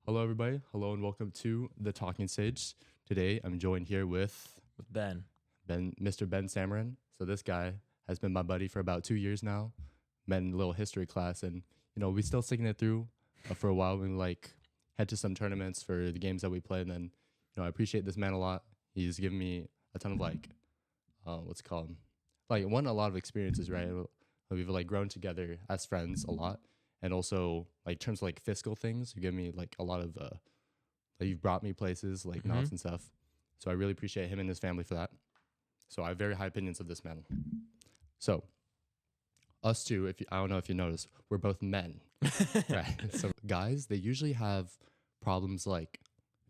Hello, everybody. Hello, and welcome to the Talking Stage. Today, I'm joined here with Ben. Mr. Ben Samarin. So this guy has been my buddy for about 2 years now. Met in a little history class, and we still sticking it through for a while. We head to some tournaments for the games that we play, and then I appreciate this man a lot. He's given me a ton of what's it called, a lot of experiences. Right, we've grown together as friends a lot, and also in terms of fiscal things, you give me a lot of you've brought me places knots and stuff. So I really appreciate him and his family for that. So I have very high opinions of this man. So us two, I don't know if you noticed, we're both men, right? So guys, they usually have problems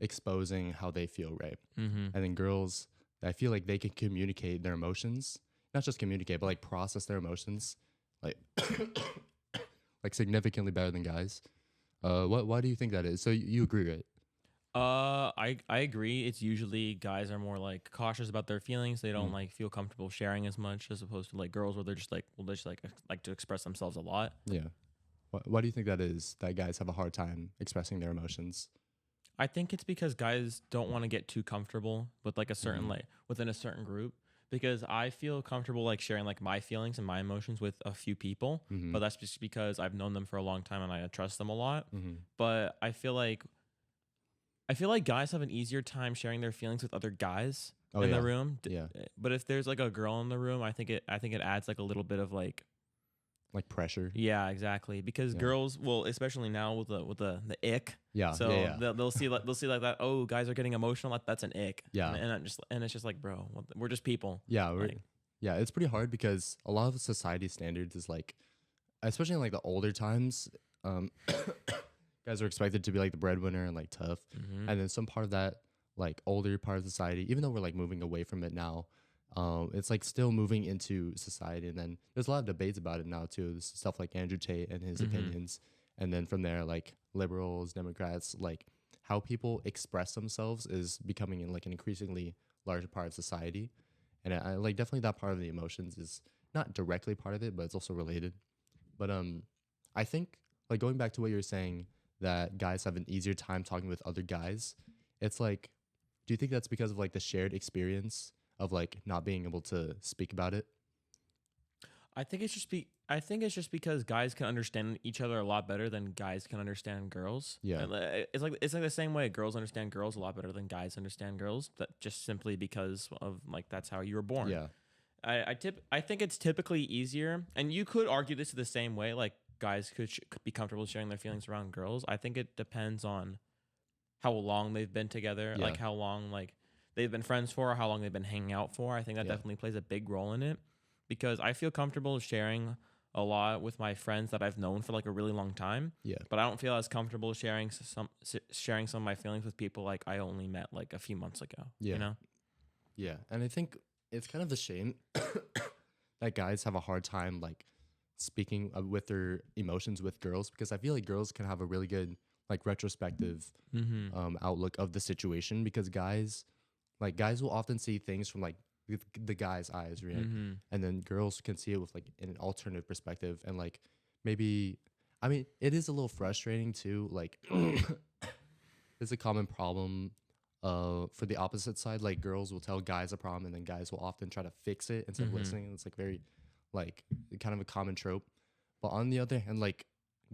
exposing how they feel, right? And then girls, I feel like they can communicate their emotions, not just communicate, but process their emotions, like significantly better than guys. Why do you think that is? So you agree, right? I agree. It's usually guys are more cautious about their feelings. They don't feel comfortable sharing as much as opposed to girls where they're just like to express themselves a lot. Yeah. Why do you think that is? That guys have a hard time expressing their emotions? I think it's because guys don't want to get too comfortable with a certain within a certain group. Because I feel comfortable sharing my feelings and my emotions with a few people, but that's just because I've known them for a long time and I trust them a lot. But I feel like guys have an easier time sharing their feelings with other guys in the room. Yeah. But if there's a girl in the room, I think it adds a little bit of pressure. yeah, exactly. Because girls, well, especially now with the ick. Yeah. So yeah. they'll see that. Oh, guys are getting emotional. That's an ick. Yeah. And it's just bro, we're just people. Yeah. Yeah. It's pretty hard because a lot of society standards is especially in the older times, guys are expected to be the breadwinner and tough. And then some part of that older part of society, even though we're moving away from it now, it's still moving into society. And then there's a lot of debates about it now too. This stuff like Andrew Tate and his opinions. And then from there, liberals, Democrats, how people express themselves is becoming in an increasingly larger part of society. And I definitely that part of the emotions is not directly part of it, but it's also related. But I think going back to what you were saying, that guys have an easier time talking with other guys. It's do you think that's because of the shared experience of not being able to speak about it? I think it's just because guys can understand each other a lot better than guys can understand girls. Yeah. And it's the same way girls understand girls a lot better than guys understand girls. That just simply because of that's how you were born. Yeah. I think it's typically easier, and you could argue this the same way. Guys could be comfortable sharing their feelings around girls. I think it depends on how long they've been together, Yeah. how long they've been friends for, or how long they've been hanging out for. I think that Yeah. definitely plays a big role in it, because I feel comfortable sharing a lot with my friends that I've known for a really long time. Yeah. But I don't feel as comfortable sharing some of my feelings with people I only met a few months ago. Yeah. You know? Yeah. And I think it's kind of a shame that guys have a hard time speaking with their emotions with girls, because I feel like girls can have a really good retrospective outlook of the situation, because guys will often see things from the guy's eyes, right? And then girls can see it with an alternative perspective. And maybe, I mean, it is a little frustrating too. It's a common problem for the opposite side. Girls will tell guys a problem, and then guys will often try to fix it instead of listening. It's very kind of a common trope. But on the other hand,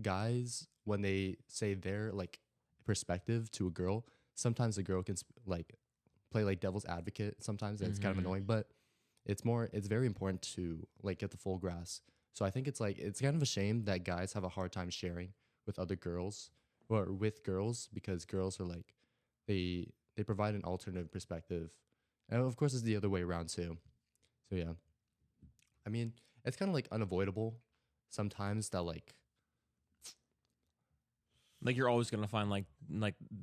guys, when they say their perspective to a girl, sometimes the girl can play devil's advocate sometimes, and it's kind of annoying. But it's very important to get the full grasp. So I think it's kind of a shame that guys have a hard time sharing with other girls, or with girls, because girls are they provide an alternative perspective, and of course it's the other way around too. So yeah, I mean, it's kind of unavoidable sometimes that You're always gonna find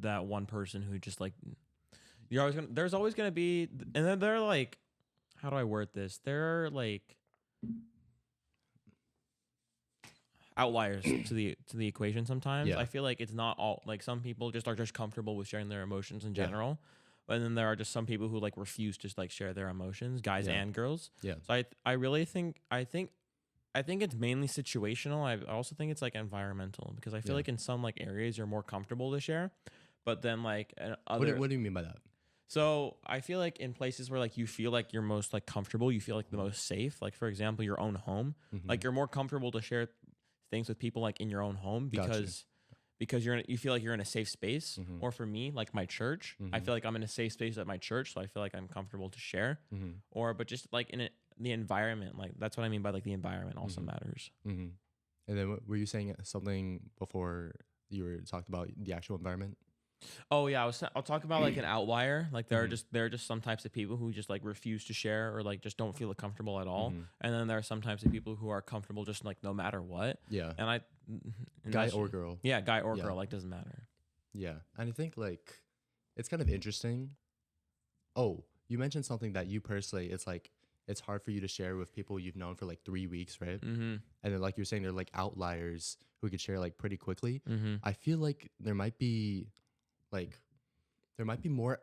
that one person who just you're always gonna there's always gonna be, and then they're how do I word this? There are outliers to the equation sometimes. Yeah. I feel it's not all some people just are just comfortable with sharing their emotions in general. And then there are just some people who refuse to share their emotions, guys Yeah. and girls. Yeah. So I really think I think it's mainly situational. I also think it's like environmental because I feel Yeah. like in some like areas you're more comfortable to share, but then like What do you mean by that? so I feel like in places where like you feel like you're most like comfortable, you feel like the most safe. Like for example, your own home, Mm-hmm. like you're more comfortable to share things with people like in your own home Got you. because you feel like you're in a safe space. Mm-hmm. Or for me, like my church, I Mhm. feel like I'm in a safe space at my church, so I feel like I'm comfortable to share. Mm-hmm. Or but just like in the environment, like that's what I mean by like the environment also Mhm. matters. Mm-hmm. And then were you saying something before you were talking about the actual environment? Oh yeah, I'll talk about like an outlier. Like Mhm. there are just some types of people who just like refuse to share or like just don't feel comfortable at all. Mhm. And then there are some types of people who are comfortable just like no matter what. Yeah. And Guy that's- or girl. yeah, guy or Yeah. girl, like doesn't matter. Yeah. And I think like it's kind of interesting. Oh, you mentioned something that you personally, it's like it's hard for you to share with people you've known for like 3 weeks, right? Mm-hmm. And then like you're saying they're like outliers who could share like pretty quickly. Mm-hmm. I feel like there might be more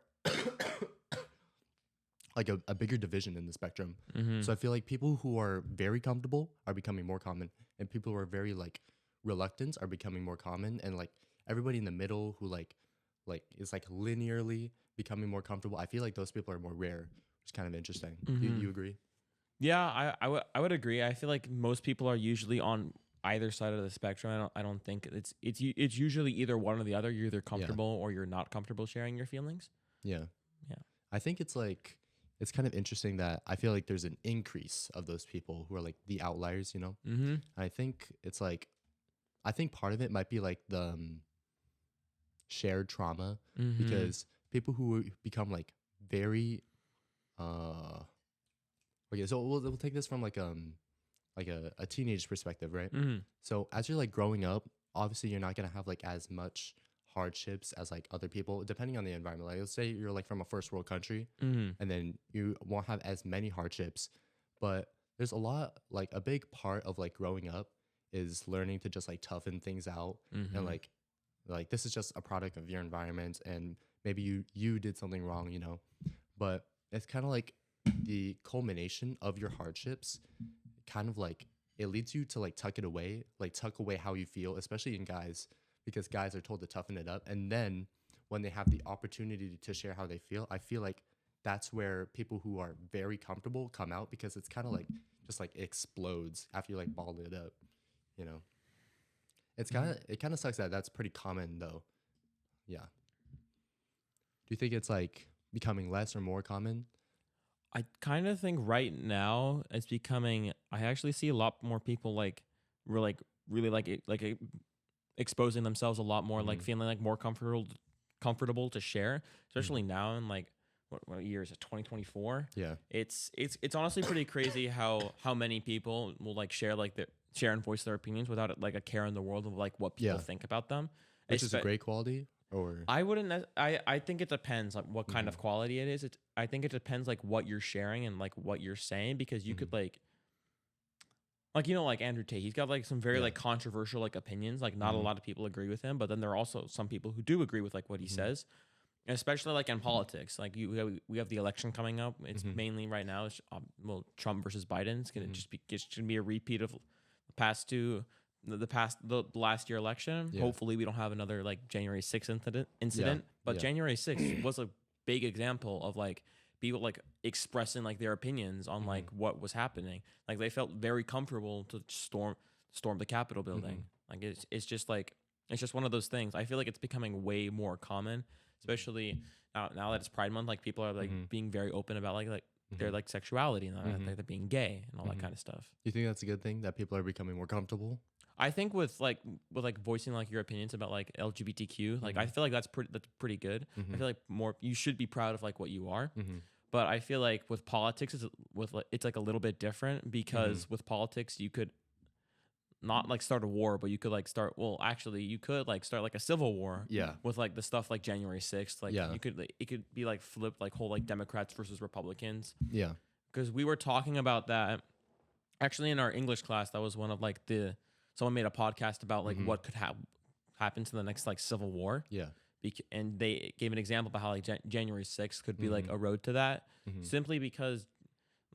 like a bigger division in the spectrum. Mm-hmm. So I feel like people who are very comfortable are becoming more common, and people who are very like reluctant are becoming more common, and like everybody in the middle who like is like linearly becoming more comfortable. I feel like those people are more rare, which is kind of interesting. Mhm. You agree? Yeah, I would agree. I feel like most people are usually on either side of the spectrum. I don't think it's usually either one or the other. You're either comfortable or you're not comfortable sharing your feelings. Yeah. Yeah. I think it's like it's kind of interesting that I feel like there's an increase of those people who are like the outliers, you know? Mm-hmm. I think it's like I think part of it might be like the shared trauma Mm-hmm. because people who become like very uh okay, so we'll take this from like a teenage perspective, right? Mm-hmm. So as you're like growing up, obviously you're not gonna have like as much hardships as like other people, depending on the environment. Like let's say you're like from a first world country, Mm-hmm. and then you won't have as many hardships, but there's a lot like a big part of like growing up is learning to just like toughen things out Mm-hmm. and like this is just a product of your environment and maybe you did something wrong, you know, but it's kind of like the culmination of your hardships kind of like it leads you to like tuck away how you feel, especially in guys, because guys are told to toughen it up, and then when they have the opportunity to share how they feel, I feel like that's where people who are very comfortable come out, because it's kind of like just like explodes after you like ball it up, you know. It kind of sucks that that's pretty common though. Yeah. Do you think it's like becoming less or more common? I kind of think right now it's becoming. I actually see a lot more people like really exposing themselves a lot more, like Mhm. feeling like more comfortable to share, especially now in like what year is it? 2024. Yeah. It's honestly pretty crazy how many people will like share and voice their opinions without like a care in the world of like what people Yeah. think about them. Which is a Espe- great quality, or I wouldn't. I think it depends like what kind of quality it is. I think it depends like what you're sharing and like what you're saying, because you could like you know, like Andrew Tate, he's got like some very Yeah. like controversial like opinions. Like not a Mhm. lot of people agree with him, but then there are also some people who do agree with like what he says. And especially like in politics, like we have the election coming up. It's mainly right now. It's Trump versus Biden. It's gonna just be a repeat of the last year election. Yeah. Hopefully we don't have another like January 6th incident. But Yeah. January 6th was a big example of like people like expressing like their opinions on like what was happening. Like they felt very comfortable to storm the Capitol building. Like it's just one of those things. I feel like it's becoming way more common, especially now that it's Pride Month. Like people are like being very open about like their like sexuality and like they're being gay and all that kind of stuff. you think that's a good thing that people are becoming more comfortable? I think with voicing like your opinions about like LGBTQ, like I feel like that's pretty good. I feel like you should be proud of like what you are. But I feel like with politics, it's like a little bit different, because with politics you could not like start a war, but you could like you could like start like a civil war. Yeah. With like the stuff like January 6th, like Yeah. you could it could be like flipped, like whole like Democrats versus Republicans. Yeah. Because we were talking about that actually in our English class. That was one of like someone made a podcast about like what could happen to the next like civil war. Yeah. And they gave an example about how like January 6th could be like a road to that, simply because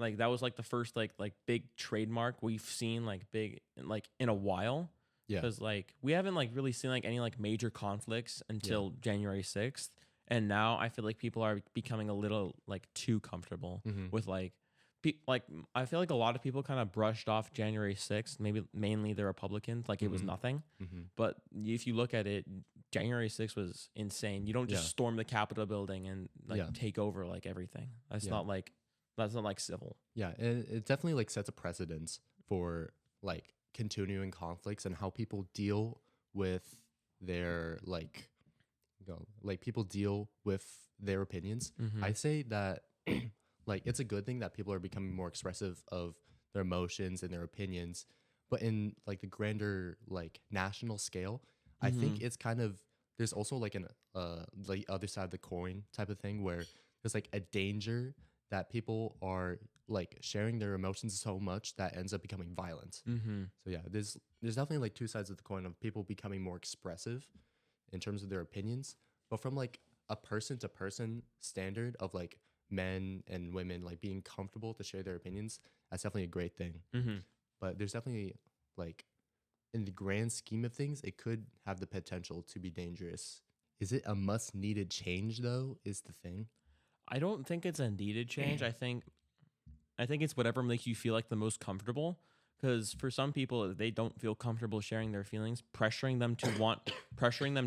like that was like the first like big trademark we've seen like big like in a while. Yeah. Because like we haven't like really seen like any like major conflicts until January 6th. And now I feel like people are becoming a little like too comfortable with like I feel like a lot of people kind of brushed off January 6th, maybe mainly the Republicans, like it was nothing. But if you look at it, January 6th was insane. You don't just storm the Capitol building and like take over like everything. That's not like civil. Yeah, and it definitely like sets a precedence for like continuing conflicts and how people deal with their like people deal with their opinions. I say that like it's a good thing that people are becoming more expressive of their emotions and their opinions, but in like the grander like national scale, I think it's kind of there's also like an like other side of the coin type of thing where there's like a danger that people are like sharing their emotions so much that ends up becoming violent. So yeah, there's definitely like two sides of the coin of people becoming more expressive in terms of their opinions, but from like a person to person standard of like men and women like being comfortable to share their opinions, that's definitely a great thing. But there's definitely like in the grand scheme of things, it could have the potential to be dangerous. Is it a must needed change though, is the thing? I don't think it's a needed change. I think it's whatever makes you feel like the most comfortable. Because for some people, they don't feel comfortable sharing their feelings. Pressuring them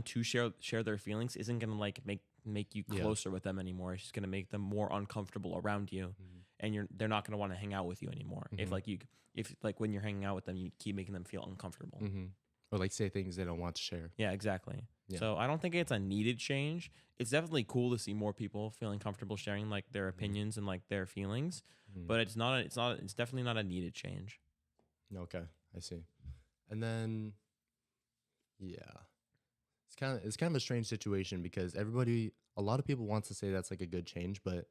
to share their feelings isn't gonna like make you closer with them anymore. It's just gonna make them more uncomfortable around you, and they're not gonna want to hang out with you anymore. If when you're hanging out with them, you keep making them feel uncomfortable, or like say things they don't want to share. Yeah, exactly. Yeah. So I don't think it's a needed change. It's definitely cool to see more people feeling comfortable sharing like their opinions and like their feelings, but it's definitely not a needed change. Okay, I see. And then, yeah, it's kind of a strange situation because a lot of people want to say that's like a good change, but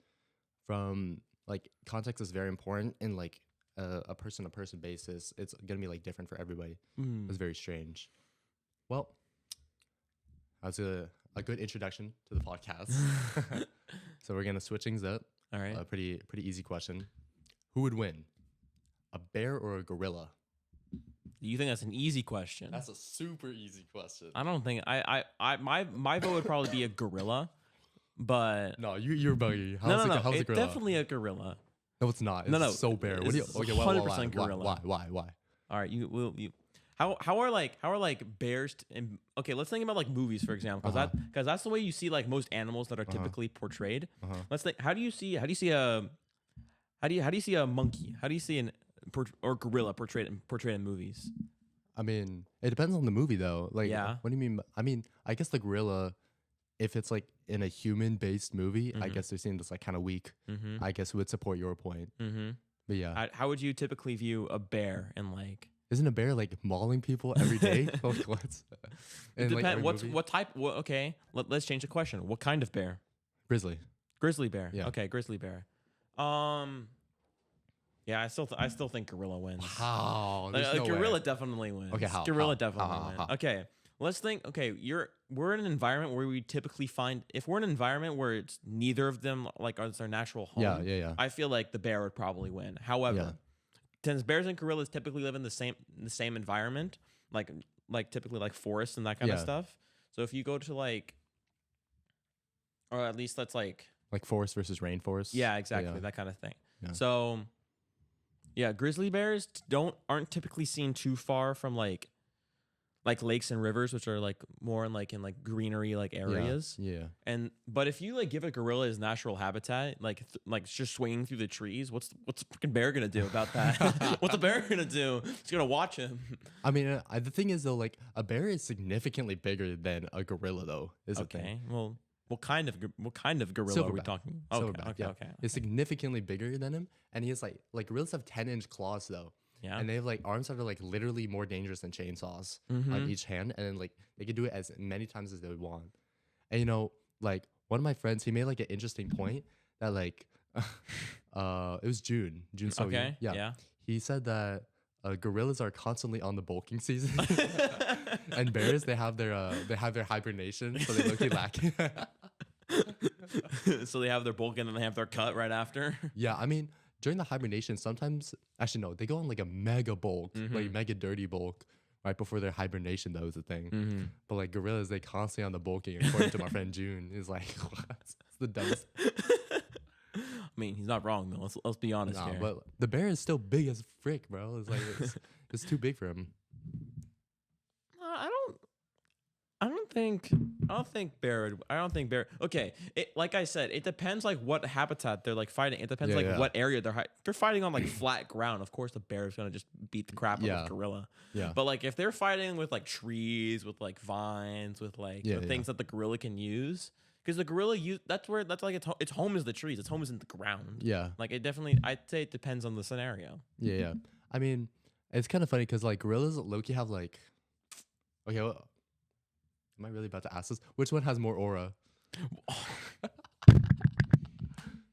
from like context is very important in like a person to person basis. It's gonna be like different for everybody. It's very strange. Well, that's a good introduction to the podcast. So we're gonna switch things up. All right. A pretty easy question. Who would win? A bear or a gorilla? You think that's an easy question? That's a super easy question. I don't think my vote would probably be a gorilla, but no, you're bugging. How's it's gorilla? Definitely a gorilla. No, it's not. It's so bear. What do you? Okay, 100% gorilla. Why? All right, you. How are bears? Okay, let's think about like movies for example, because that's the way you see like most animals that are typically portrayed. Let's think. How do you see a monkey? How do you see or gorilla portrayed in movies? I mean, it depends on the movie though. Like, what do you mean? I mean, I guess the gorilla, if it's like in a human-based movie, I guess they seem just like kind of weak. I guess would support your point. But yeah, how would you typically view a bear and like? Isn't a bear like mauling people every day? Like, what? What type? Okay, let's change the question. What kind of bear? Grizzly. Grizzly bear. Yeah. Okay, grizzly bear. Yeah, I still think gorilla wins. How? Gorilla definitely wins. Okay, how? Gorilla definitely wins. Okay, let's think. Okay, we're in an environment where we typically find if we're in an environment where it's neither of them like are their natural home. Yeah. I feel like the bear would probably win. However, since bears and gorillas typically live in the same environment, like typically like forests and that kind of stuff. So if you go to like, or at least let's like forest versus rainforest. Yeah, exactly, that kind of thing. Yeah. So. Yeah, grizzly bears aren't typically seen too far from like lakes and rivers, which are like more in greenery like areas. Yeah. But if you like give a gorilla his natural habitat, like just swinging through the trees, what's the freaking bear gonna do about that? What's the bear gonna do? It's gonna watch him. I mean, the thing is though, like a bear is significantly bigger than a gorilla though. Is the thing. Well. What kind of gorilla are we talking? Okay. It's significantly bigger than him, and he has like gorillas have 10-inch claws though. Yeah. And they have like arms that are like literally more dangerous than chainsaws on each hand, and then like they can do it as many times as they would want. And you know, like one of my friends, he made like an interesting point that like, it was June. So okay. Yeah. He said that gorillas are constantly on the bulking season, and bears they have their hibernation, so they look lacking. So they have their bulking and they have their cut right after. Yeah, I mean, during the hibernation, sometimes actually no, they go on like a mega bulk, like mega dirty bulk, right before their hibernation. That was the thing. But like gorillas, they constantly on the bulking. According to my friend June, is like it's the dumbest. I mean, he's not wrong though. Let's be honest Nah, here. but the bear is still big as frick, bro. It's like it's too big for him. I don't. I don't think bear. I don't think bear. Okay, like I said, it depends like what habitat they're like fighting. It depends Yeah, like yeah. what area if they're fighting on like flat ground. Of course, the bear is gonna just beat the crap out Yeah. of the gorilla. Yeah. But like if they're fighting with like trees, with like vines, with like Yeah, the things that the gorilla can use, because the gorilla that's like its home is the trees. Its home is in the ground. Yeah. Like it definitely, I'd say it depends on the scenario. Yeah, yeah. I mean, it's kind of funny because like gorillas low-key have like, okay, well, am I really about to ask this? Which one has more aura?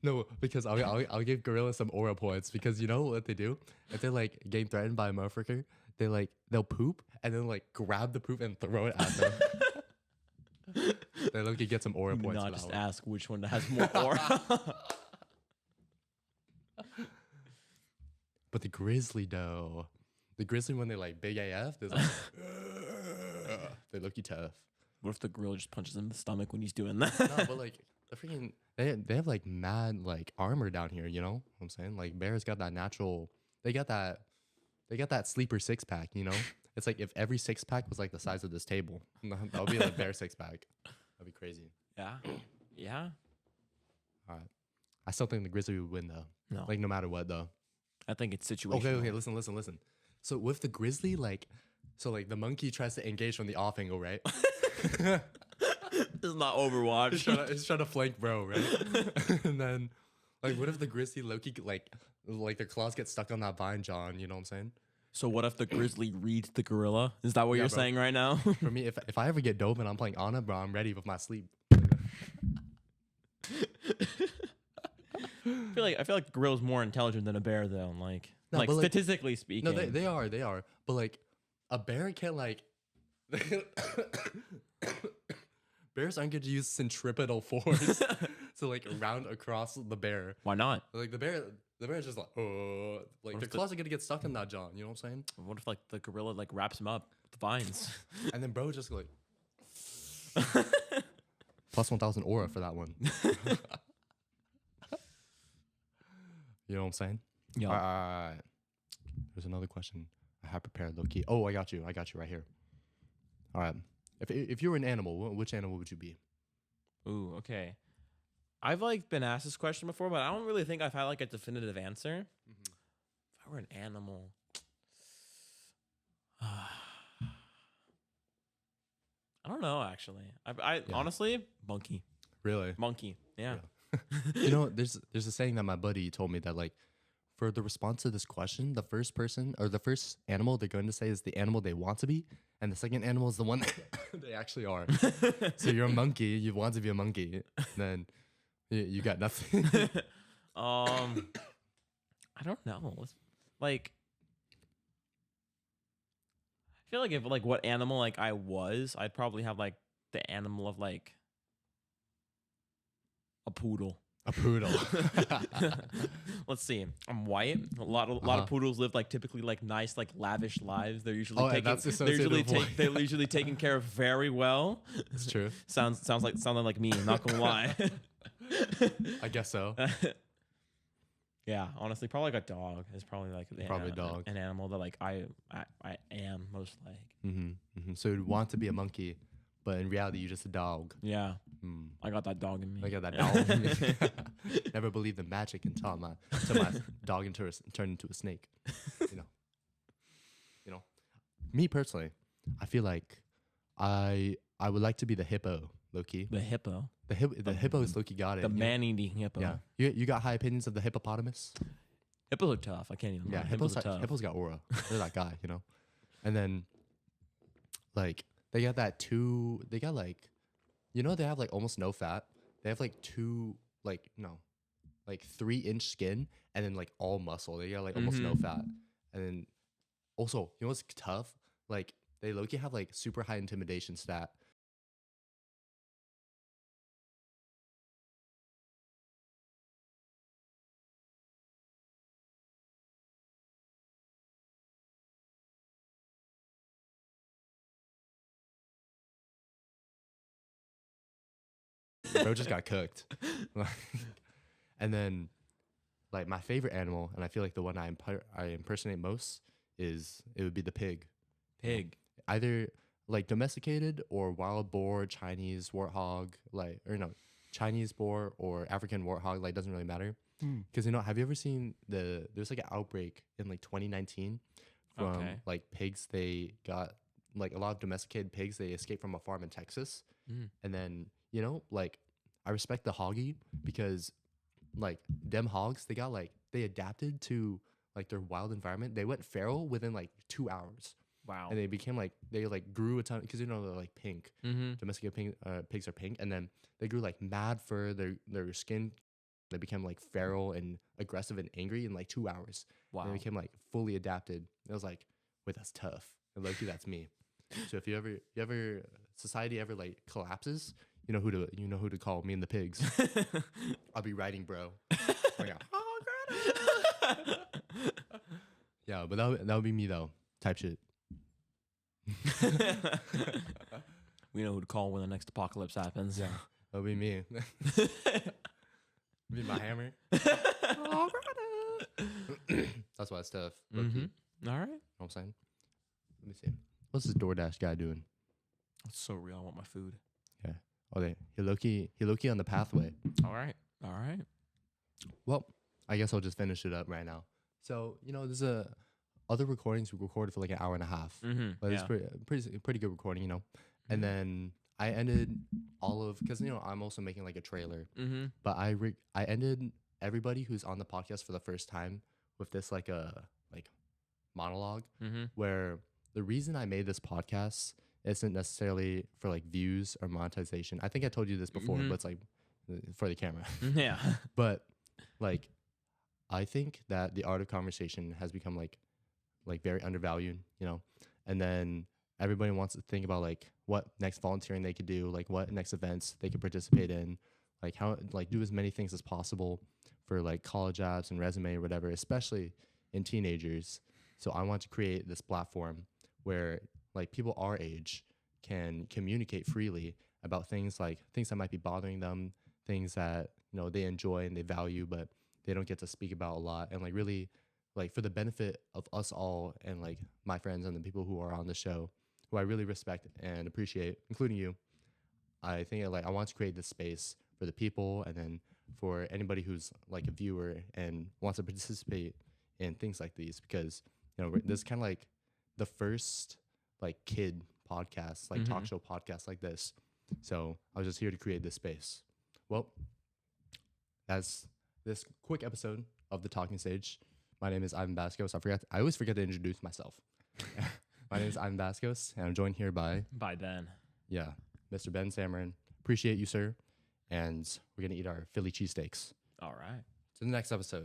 No, because I'll give gorillas some aura points because you know what they do? If they're like getting threatened by a motherfucker, they'll poop and then like grab the poop and throw it at them. They low-key get some aura Do points. not for that just one. ask which one has more aura. But the grizzly though, the grizzly when they're like big AF, they're like, they're low-key tough. What if the gorilla just punches him in the stomach when he's doing that? No, but like the freaking they have like mad like armor down here, you know what I'm saying? Like bears got that natural they got that sleeper six pack, you know? It's like if every six pack was like the size of this table. That would be like bear six pack. That'd be crazy. Yeah. Yeah. All right. I still think the grizzly would win though. No. Like no matter what though. I think it's situational. Okay, listen. So with the grizzly, like so like the monkey tries to engage from the off angle, right? This is not Overwatch. It's trying to flank bro, right? And then, like, what if the grizzly Loki like their claws get stuck on that vine, John? You know what I'm saying? So what if the grizzly reads the gorilla? Is that what Yeah, you're bro. saying right now? For me, if I ever get dope and I'm playing Ana, bro, I'm ready with my sleep. I feel like the gorilla's more intelligent than a bear though. Like No, but, like- statistically speaking. No, they are. But like, a bear can't like. Bears aren't going to use centripetal force to like round across the bear. Why not? Like the bear is just like, oh, like What their if the- claws are gonna get stuck in that, John. You know what I'm saying? What if like the gorilla like wraps him up with the vines? And then bro just like plus 1,000 aura for that one. You know what I'm saying? Yeah. All right. There's another question I have prepared, Loki. Oh, I got you right here. All right. If you were an animal, which animal would you be? Ooh, okay. I've like been asked this question before, but I don't really think I've had like a definitive answer. If I were an animal, I don't know actually. I honestly, monkey. Really? Monkey. Yeah. You know, there's a saying that my buddy told me that like for the response to this question, the first person or the first animal they're going to say is the animal they want to be, and the second animal is the one they actually are. So you're a monkey, you want to be a monkey, then you got nothing. I don't know. Like, I feel like if like what animal like I was, I'd probably have like the animal of like a poodle. A poodle. Let's see. I'm white. A lot of poodles live like typically like nice like lavish lives. They're usually and taking that's associated with white. they're usually taken care of very well. It's true. Sounded like me. Not gonna lie. I guess so. Yeah, honestly, probably like a dog is probably like Probably dog. an animal that like I am most like. So you'd want to be a monkey, but in reality, you're just a dog. Yeah, I got that dog in me. I got that dog. In me. Never believed in magic until my dog turned into a snake. You know. Me personally, I feel like I would like to be the hippo, Loki. The hippo. The hippo is Loki got it. The you know? man-eating hippo. Yeah. You got high opinions of the hippopotamus? Hippos are tough. I can't even. Yeah, lie. Hippos are tough. hippos got aura. They're that guy, you know. And then, like, they got like, you know, they have like almost no fat. They have like 3-inch skin, and then like all muscle. They got like almost no fat. And then, also, you know what's tough? Like, they low-key have like super high intimidation stat. bro just got cooked. And then, like, my favorite animal, and I feel like the one I impersonate most it would be the pig. Pig. Either like domesticated or wild boar, Chinese warthog, like, or no, Chinese boar or African warthog, like, doesn't really matter. Because, have you ever seen there's like an outbreak in like 2019 from like pigs. They got like a lot of domesticated pigs. They escaped from a farm in Texas. And then, like, I respect the hoggy because like them hogs, they adapted to like their wild environment. They went feral within like 2 hours. Wow. And they became like, they like grew a ton, because they're like pink. Domesticated pigs are pink. And then they grew like mad fur. Their skin, they became like feral and aggressive and angry in like 2 hours. Wow. And they became like fully adapted. I was like, wait, that's tough. And lucky that's me. So if you ever society ever like collapses, you know who to call, me and the pigs. I'll be writing, bro. Oh, yeah. Yeah, but that would be me though. Type shit. We know who to call when the next apocalypse happens. Yeah, that'll be me. Be my hammer. That's why stuff. All right. Know what I'm saying? Let me see. What's this DoorDash guy doing? That's so real. I want my food. Yeah. Okay. He low-key on the pathway. All right. Well, I guess I'll just finish it up right now. So, there's other recordings we recorded for like an hour and a half. But it's pretty good recording, And then I ended because I'm also making like a trailer. But I ended everybody who's on the podcast for the first time with this like a monologue where the reason I made this podcast isn't necessarily for like views or monetization. I think I told you this before, but it's like for the camera. Yeah. But like, I think that the art of conversation has become like very undervalued, and then everybody wants to think about like what next volunteering they could do, like what next events they could participate in, like how like do as many things as possible for like college apps and resume or whatever, especially in teenagers. So I want to create this platform where like people our age can communicate freely about things that might be bothering them, things that they enjoy and they value, but they don't get to speak about a lot, and like really like for the benefit of us all and like my friends and the people who are on the show, who I really respect and appreciate, including you. I think I want to create this space for the people, and then for anybody who's like a viewer and wants to participate in things like these, because this is kind of like the first like kid podcast, like talk show podcast like this. So I was just here to create this space. Well, that's this quick episode of The Talking Stage. My name is Ivan Bascos. I always forget to introduce myself. My name is Ivan Bascos, and I'm joined here by Ben. Yeah, Mr. Ben Samarin. Appreciate you, sir. And we're going to eat our Philly cheesesteaks. All right. To the next episode.